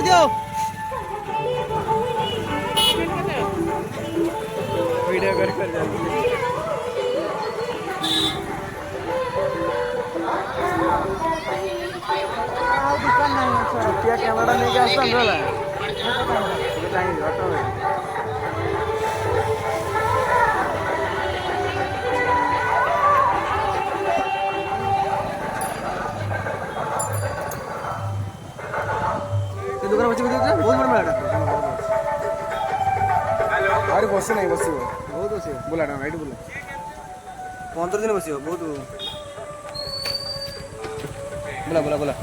दियो वीडियो कर दुकान नहीं छुट्टिया कैमरा नहीं आसान गला चाहिए ऑटो में दुकान बच्चे बहुत बड़ा मेला अरे बस नहीं बस बहुत बस बुला राइट बुला 15 दिन बस बहुत बुला बुला बुला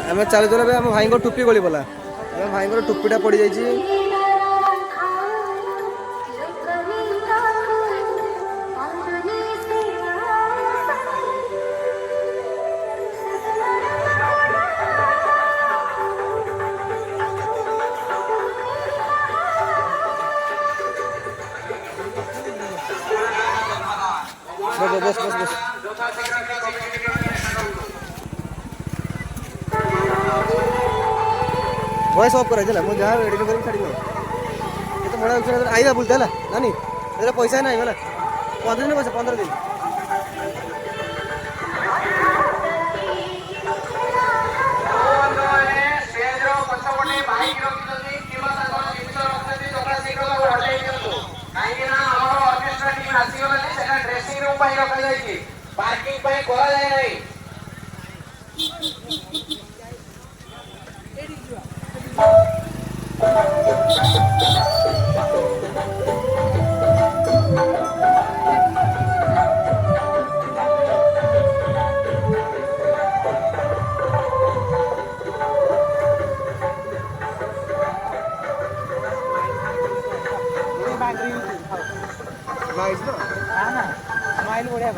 आम चलु चल आम भाई टोपी गली बोला भाई टोपीटा पड़ जाइए बस बस बस वॉइस ऑफ करायचं मुझे जहाँ एडिटिंग करून छाड़ी ये तो बड़ा विषय आईवा बोलते है नानी तेरा पैसा नहीं बोला 15 दिन बस 15 दिन ड्रेसिंग रूम रखा जाए पार्किंग करा जाए नहीं स्माइल बढ़िया